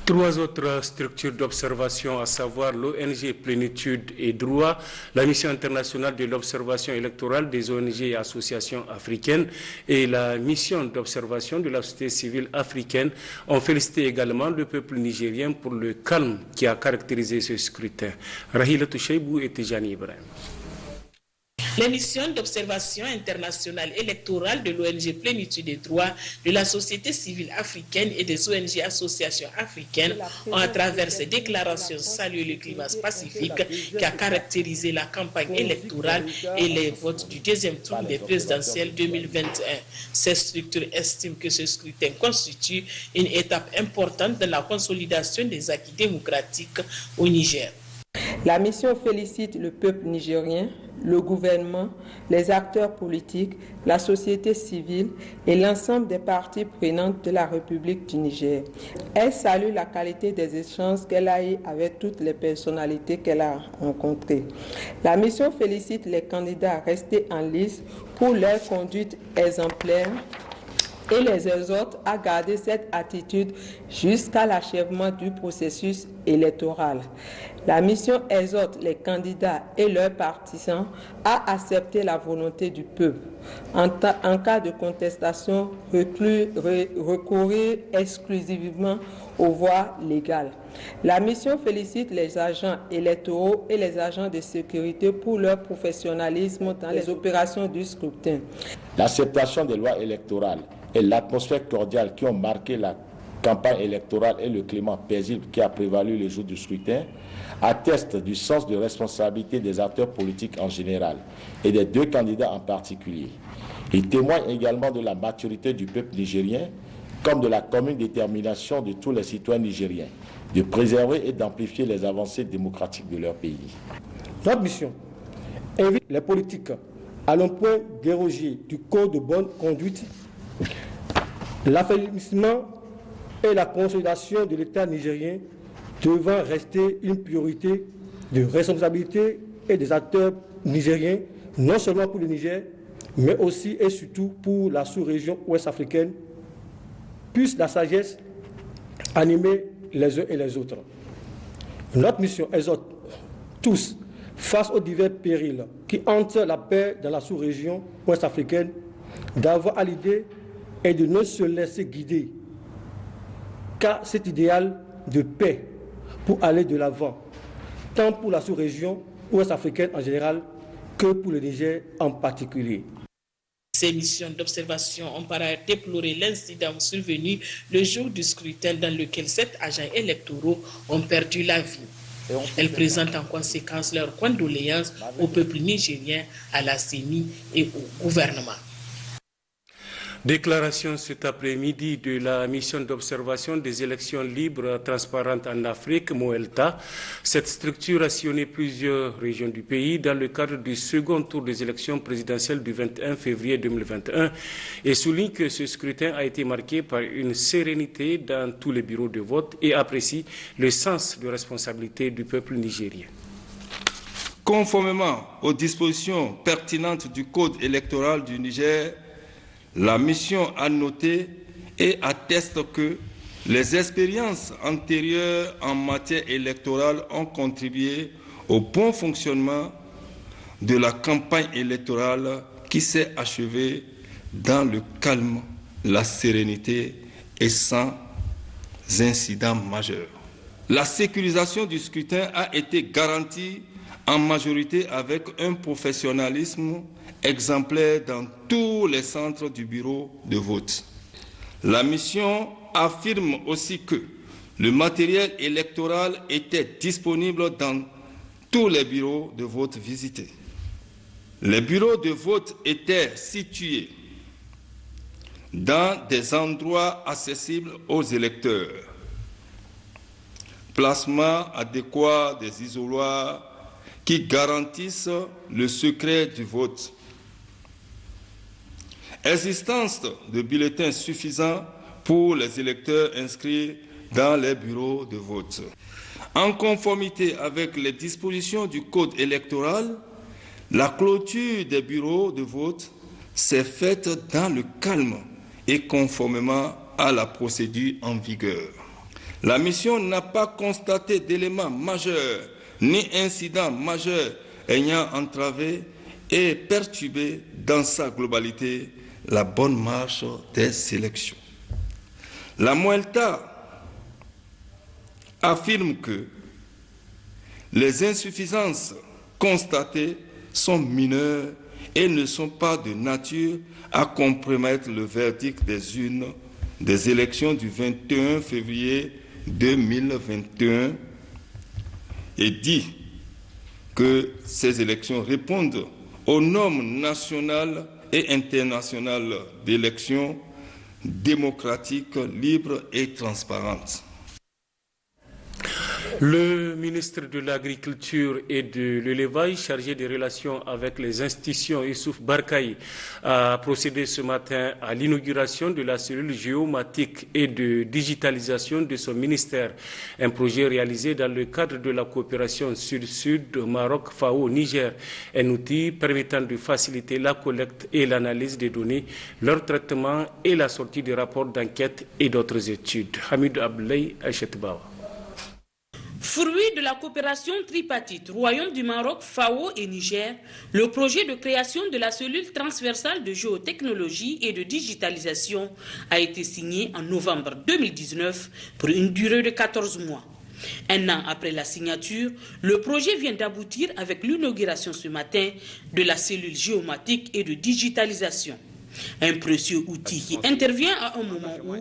Trois autres structures d'observation, à savoir l'ONG Plénitude et Droit, la Mission internationale de l'observation électorale des ONG et associations africaines et la Mission d'observation de la société civile africaine, ont félicité également le peuple nigérien pour le calme qui a caractérisé ce scrutin. Rahila Toucheibou et Tijani Ibrahim. Les missions d'observation internationale électorale de l'ONG Plénitude et Droit, de la société civile africaine et des ONG associations africaines ont, à travers ces déclarations, salué le climat pacifique qui a caractérisé la campagne électorale et les votes du deuxième tour des présidentielles 2021. Ces structures estiment que ce scrutin constitue une étape importante dans la consolidation des acquis démocratiques au Niger. La mission félicite le peuple nigérien, le gouvernement, les acteurs politiques, la société civile et l'ensemble des parties prenantes de la République du Niger. Elle salue la qualité des échanges qu'elle a eus avec toutes les personnalités qu'elle a rencontrées. La mission félicite les candidats restés en lice pour leur conduite exemplaire et les exhorte à garder cette attitude jusqu'à l'achèvement du processus électoral. La mission exhorte les candidats et leurs partisans à accepter la volonté du peuple. En cas de contestation, recourir exclusivement aux voies légales. La mission félicite les agents électoraux et les agents de sécurité pour leur professionnalisme dans les opérations du scrutin. L'acceptation des lois électorales et l'atmosphère cordiale qui ont marqué la campagne électorale et le climat paisible qui a prévalu le jour du scrutin attestent du sens de responsabilité des acteurs politiques en général et des deux candidats en particulier. Il témoigne également de la maturité du peuple nigérien comme de la commune détermination de tous les citoyens nigériens de préserver et d'amplifier les avancées démocratiques de leur pays. Notre mission invite les politiques à non point déroger du code de bonne conduite, l'affaiblissement et la consolidation de l'État nigérien devant rester une priorité de responsabilité et des acteurs nigériens, non seulement pour le Niger, mais aussi et surtout pour la sous-région ouest-africaine, puisse la sagesse animer les uns et les autres. Notre mission exhorte tous, face aux divers périls qui hantent la paix dans la sous-région ouest-africaine, d'avoir à l'idée et de ne se laisser guider qu'à cet idéal de paix pour aller de l'avant, tant pour la sous-région ouest-africaine en général que pour le Niger en particulier. Ces missions d'observation ont par ailleurs déploré l'incident survenu le jour du scrutin dans lequel 7 agents électoraux ont perdu la vie. Elles présentent en conséquence leurs condoléances au peuple nigérien, à la CENI et au gouvernement. Déclaration cet après-midi de la mission d'observation des élections libres transparentes en Afrique, MOELTA. Cette structure a sillonné plusieurs régions du pays dans le cadre du second tour des élections présidentielles du 21 février 2021 et souligne que ce scrutin a été marqué par une sérénité dans tous les bureaux de vote et apprécie le sens de responsabilité du peuple nigérien. Conformément aux dispositions pertinentes du Code électoral du Niger, la mission a noté et atteste que les expériences antérieures en matière électorale ont contribué au bon fonctionnement de la campagne électorale qui s'est achevée dans le calme, la sérénité et sans incident majeur. La sécurisation du scrutin a été garantie en majorité avec un professionnalisme exemplaire dans tous les centres du bureau de vote. La mission affirme aussi que le matériel électoral était disponible dans tous les bureaux de vote visités. Les bureaux de vote étaient situés dans des endroits accessibles aux électeurs. Placement adéquat des isoloirs qui garantissent le secret du vote. Existence de bulletins suffisants pour les électeurs inscrits dans les bureaux de vote. En conformité avec les dispositions du Code électoral, la clôture des bureaux de vote s'est faite dans le calme et conformément à la procédure en vigueur. La mission n'a pas constaté d'éléments majeurs ni incidents majeurs ayant entravé et perturbé dans sa globalité la bonne marche des sélections. La Moelta affirme que les insuffisances constatées sont mineures et ne sont pas de nature à compromettre le verdict des urnes des élections du 21 février 2021 et dit que ces élections répondent aux normes nationales et internationales d'élections démocratiques, libres et transparentes. Le ministre de l'Agriculture et de l'Élevage, chargé des relations avec les institutions, Youssouf Barkaï, a procédé ce matin à l'inauguration de la cellule géomatique et de digitalisation de son ministère, un projet réalisé dans le cadre de la coopération Sud-Sud Maroc-FAO-Niger, un outil permettant de faciliter la collecte et l'analyse des données, leur traitement et la sortie des rapports d'enquête et d'autres études. Hamid Abdoulaye, Aïchetbawa. Fruit de la coopération tripartite Royaume du Maroc, FAO et Niger, le projet de création de la cellule transversale de géotechnologie et de digitalisation a été signé en novembre 2019 pour une durée de 14 mois. Un an après la signature, le projet vient d'aboutir avec l'inauguration ce matin de la cellule géomatique et de digitalisation. Un précieux outil qui intervient à un moment où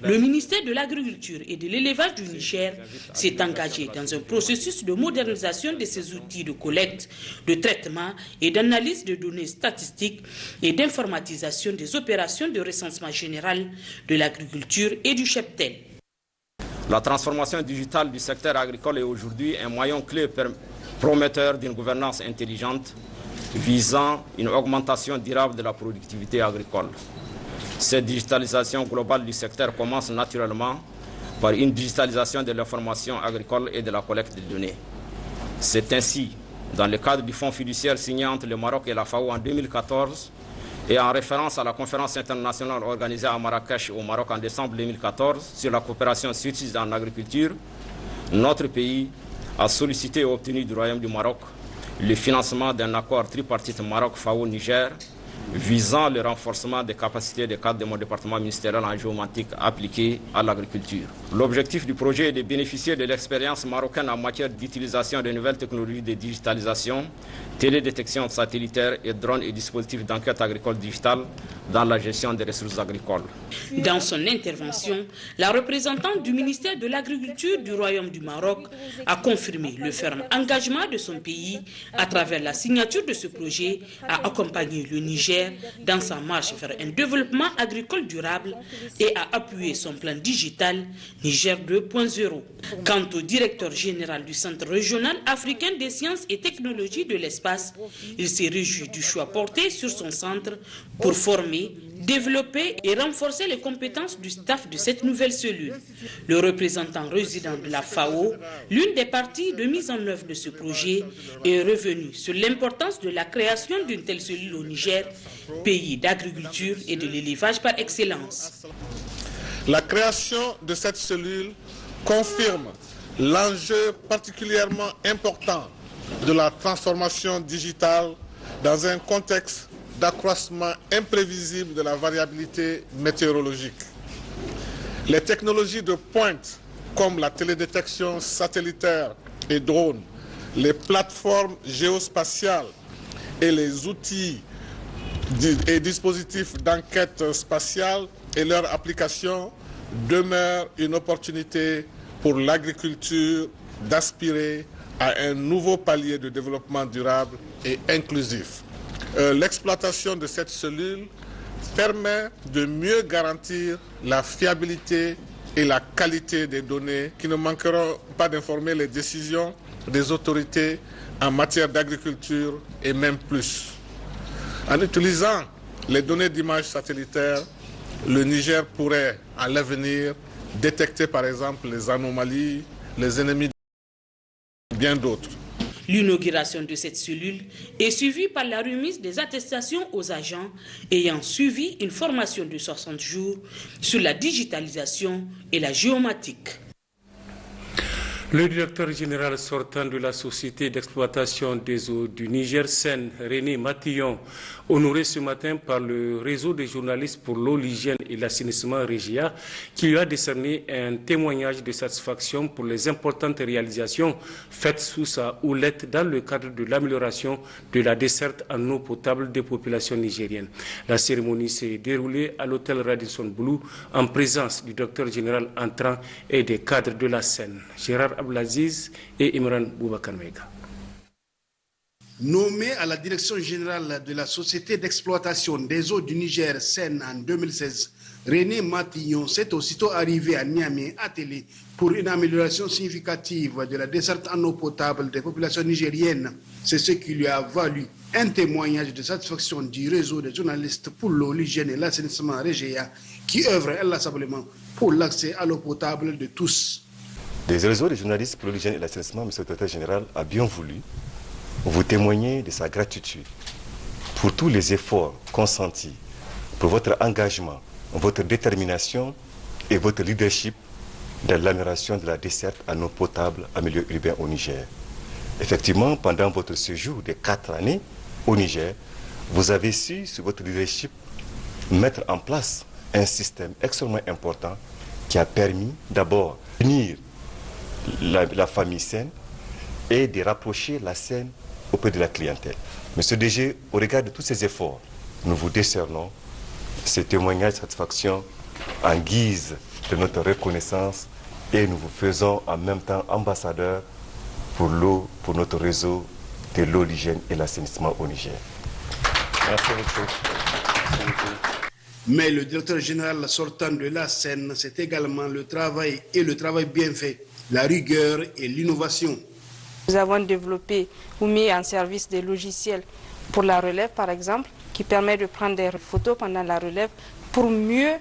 le ministère de l'Agriculture et de l'Élevage du Niger s'est engagé dans un processus de modernisation de ces outils de collecte, de traitement et d'analyse de données statistiques et d'informatisation des opérations de recensement général de l'agriculture et du cheptel. La transformation digitale du secteur agricole est aujourd'hui un moyen clé prometteur d'une gouvernance intelligente visant une augmentation durable de la productivité agricole. Cette digitalisation globale du secteur commence naturellement par une digitalisation de l'information agricole et de la collecte de données. C'est ainsi, dans le cadre du fonds fiduciaire signé entre le Maroc et la FAO en 2014 et en référence à la conférence internationale organisée à Marrakech au Maroc en décembre 2014 sur la coopération sud-sud en agriculture, notre pays a sollicité et obtenu du Royaume du Maroc le financement d'un accord tripartite Maroc-FAO-Niger visant le renforcement des capacités des cadres de mon département ministériel en géomatique appliquée à l'agriculture. L'objectif du projet est de bénéficier de l'expérience marocaine en matière d'utilisation de nouvelles technologies de digitalisation, télédétection satellitaire et drones et dispositifs d'enquête agricole digitale dans la gestion des ressources agricoles. Dans son intervention, la représentante du ministère de l'Agriculture du Royaume du Maroc a confirmé le ferme engagement de son pays à travers la signature de ce projet à accompagner le Niger dans sa marche vers un développement agricole durable et à appuyer son plan digital Niger 2.0. Quant au directeur général du Centre régional africain des sciences et technologies de l'espace, il s'est réjoui du choix porté sur son centre pour former, développer et renforcer les compétences du staff de cette nouvelle cellule. Le représentant résident de la FAO, l'une des parties de mise en œuvre de ce projet, est revenu sur l'importance de la création d'une telle cellule au Niger, pays d'agriculture et de l'élevage par excellence. La création de cette cellule confirme l'enjeu particulièrement important de la transformation digitale dans un contexte d'accroissement imprévisible de la variabilité météorologique. Les technologies de pointe comme la télédétection satellitaire et drone, les plateformes géospatiales et les outils et dispositifs d'enquête spatiale et leur application demeurent une opportunité pour l'agriculture d'aspirer à un nouveau palier de développement durable et inclusif. L'exploitation de cette cellule permet de mieux garantir la fiabilité et la qualité des données qui ne manqueront pas d'informer les décisions des autorités en matière d'agriculture et même plus. En utilisant les données d'images satellitaires, le Niger pourrait à l'avenir détecter par exemple les anomalies, les ennemis et bien d'autres. L'inauguration de cette cellule est suivie par la remise des attestations aux agents ayant suivi une formation de 60 jours sur la digitalisation et la géomatique. Le directeur général sortant de la Société d'exploitation des eaux du Niger, SEN, René Matillon, honoré ce matin par le réseau des journalistes pour l'eau, l'hygiène et l'assainissement Régia, qui lui a décerné un témoignage de satisfaction pour les importantes réalisations faites sous sa houlette dans le cadre de l'amélioration de la desserte en eau potable des populations nigériennes. La cérémonie s'est déroulée à l'hôtel Radisson Blu en présence du directeur général entrant et des cadres de la SEN. Gérard Abdelaziz et Imran Boubacar Mega. Nommé à la direction générale de la Société d'exploitation des eaux du Niger, SEN, en 2016, René Matillon s'est aussitôt arrivé à Niamey attelé pour une amélioration significative de la desserte en eau potable des populations nigériennes. C'est ce qui lui a valu un témoignage de satisfaction du réseau des journalistes pour l'eau, l'hygiène et l'assainissement Régia, qui œuvre inlassablement pour l'accès à l'eau potable de tous. Le réseau des journalistes pour l'hygiène et l'assainissement, M. le secrétaire général, a bien voulu vous témoigner de sa gratitude pour tous les efforts consentis, pour votre engagement, votre détermination et votre leadership dans l'amélioration de la desserte en eau potable en milieu urbain au Niger. Effectivement, pendant votre séjour de 4 années au Niger, vous avez su, sur votre leadership, mettre en place un système extrêmement important qui a permis d'abord d'unir la famille SEN et de rapprocher la SEN auprès de la clientèle. Monsieur DG, au regard de tous ces efforts, nous vous décernons ce témoignage de satisfaction en guise de notre reconnaissance et nous vous faisons en même temps ambassadeur pour l'eau, pour notre réseau de l'eau, l'hygiène et l'assainissement au Niger. Merci beaucoup. Mais le directeur général sortant de la SEN, c'est également le travail bien fait, la rigueur et l'innovation. Nous avons développé ou mis en service des logiciels pour la relève, par exemple, qui permet de prendre des photos pendant la relève pour mieux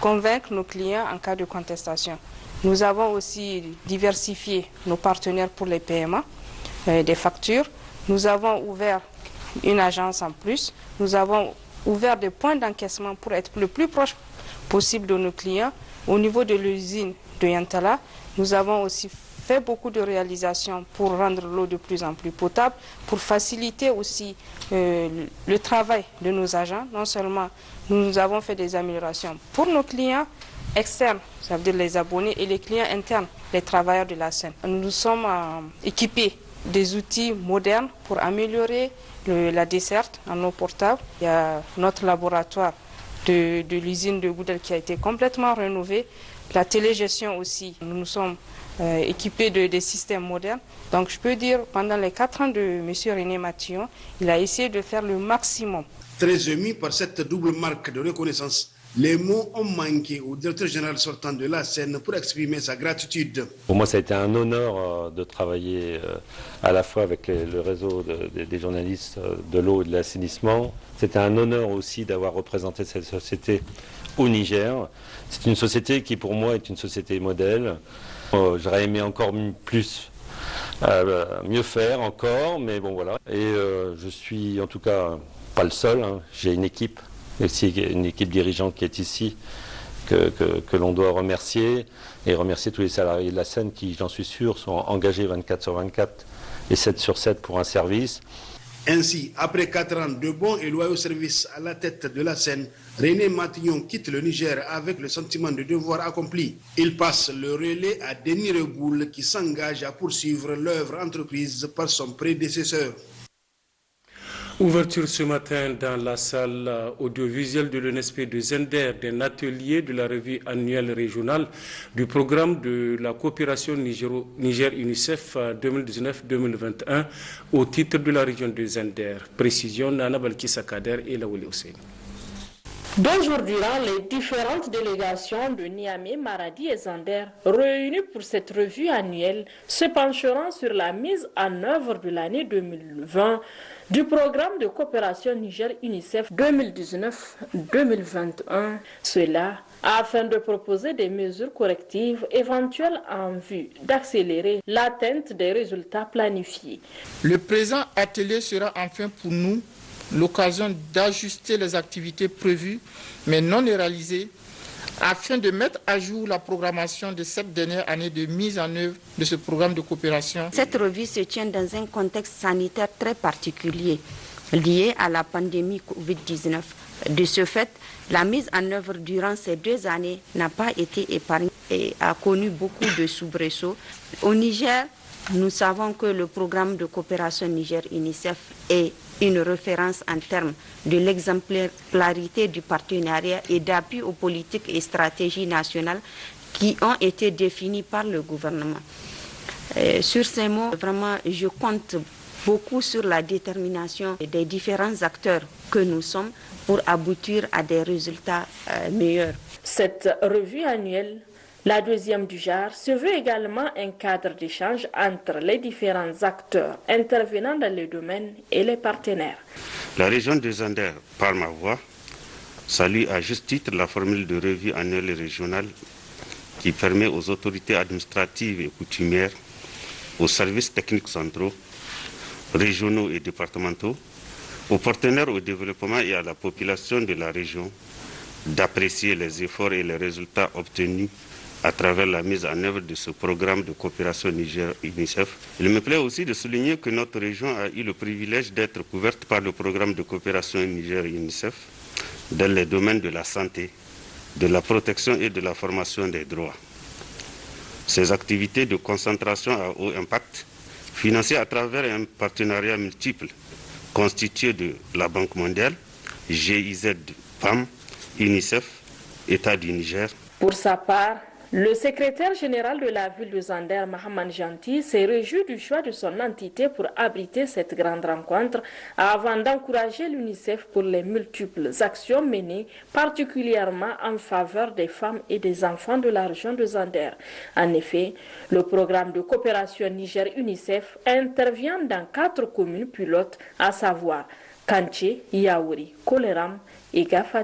convaincre nos clients en cas de contestation. Nous avons aussi diversifié nos partenaires pour les paiements des factures. Nous avons ouvert une agence en plus. Nous avons ouvert des points d'encaissement pour être le plus proche possible de nos clients. Au niveau de l'usine de Yantala, nous avons aussi fait beaucoup de réalisations pour rendre l'eau de plus en plus potable, pour faciliter aussi le travail de nos agents. Non seulement nous avons fait des améliorations pour nos clients externes, ça veut dire les abonnés, et les clients internes, les travailleurs de la SEN. Nous sommes équipés des outils modernes pour améliorer la desserte en eau potable. Il y a notre laboratoire de l'usine de Goudel qui a été complètement rénové. La télégestion aussi, nous sommes équipés des systèmes modernes. Donc je peux dire, pendant les 4 ans de M. René Matillon, il a essayé de faire le maximum. Très ému par cette double marque de reconnaissance, les mots ont manqué au directeur général sortant de la SEN pour exprimer sa gratitude. Pour moi, ça a été un honneur de travailler à la fois avec le réseau des journalistes de l'eau et de l'assainissement. C'était un honneur aussi d'avoir représenté cette société au Niger. C'est une société qui, pour moi, est une société modèle. J'aurais aimé encore plus, mieux faire encore, mais bon, voilà. Et je suis en tout cas pas le seul, hein. J'ai une équipe dirigeante qui est ici, que l'on doit remercier, et remercier tous les salariés de la SEN qui, j'en suis sûr, sont engagés 24/24 et 7/7 pour un service. Ainsi, après 4 ans de bons et loyaux services à la tête de la SEN, René Matillon quitte le Niger avec le sentiment de devoir accompli. Il passe le relais à Denis Reboul qui s'engage à poursuivre l'œuvre entreprise par son prédécesseur. Ouverture ce matin dans la salle audiovisuelle de l'UNESP de Zender d'un atelier de la revue annuelle régionale du programme de la coopération Niger-UNICEF 2019-2021 au titre de la région de Zender. Précision Nana Balkissa Kader et Laouli Hussein. 2 jours durant, les différentes délégations de Niamey, Maradi et Zander, réunies pour cette revue annuelle, se pencheront sur la mise en œuvre de l'année 2020 du programme de coopération Niger-UNICEF 2019-2021. Cela afin de proposer des mesures correctives éventuelles en vue d'accélérer l'atteinte des résultats planifiés. Le présent atelier sera enfin pour nous l'occasion d'ajuster les activités prévues mais non réalisées afin de mettre à jour la programmation de cette dernière année de mise en œuvre de ce programme de coopération. Cette revue se tient dans un contexte sanitaire très particulier lié à la pandémie Covid-19. De ce fait, la mise en œuvre durant ces 2 années n'a pas été épargnée et a connu beaucoup de soubresauts. Au Niger, nous savons que le programme de coopération Niger-UNICEF est une référence en termes de l'exemplarité du partenariat et d'appui aux politiques et stratégies nationales qui ont été définies par le gouvernement. Sur ces mots, vraiment, je compte beaucoup sur la détermination des différents acteurs que nous sommes pour aboutir à des résultats meilleurs. Cette revue annuelle, la 2e du genre, se veut également un cadre d'échange entre les différents acteurs intervenant dans le domaine et les partenaires. La région de Zander, par ma voix, salue à juste titre la formule de revue annuelle et régionale qui permet aux autorités administratives et coutumières, aux services techniques centraux, régionaux et départementaux, aux partenaires au développement et à la population de la région d'apprécier les efforts et les résultats obtenus à travers la mise en œuvre de ce programme de coopération Niger-UNICEF. Il me plaît aussi de souligner que notre région a eu le privilège d'être couverte par le programme de coopération Niger-UNICEF dans les domaines de la santé, de la protection et de la formation des droits. Ces activités de concentration à haut impact, financées à travers un partenariat multiple constitué de la Banque mondiale, GIZ, PAM, UNICEF, État du Niger. Pour sa part, le secrétaire général de la ville de Zander, Mohamed Janti, s'est réjoui du choix de son entité pour abriter cette grande rencontre avant d'encourager l'UNICEF pour les multiples actions menées, particulièrement en faveur des femmes et des enfants de la région de Zander. En effet, le programme de coopération Niger-UNICEF intervient dans 4 communes pilotes, à savoir Kanché, Yaouri, Koleram et Gafati.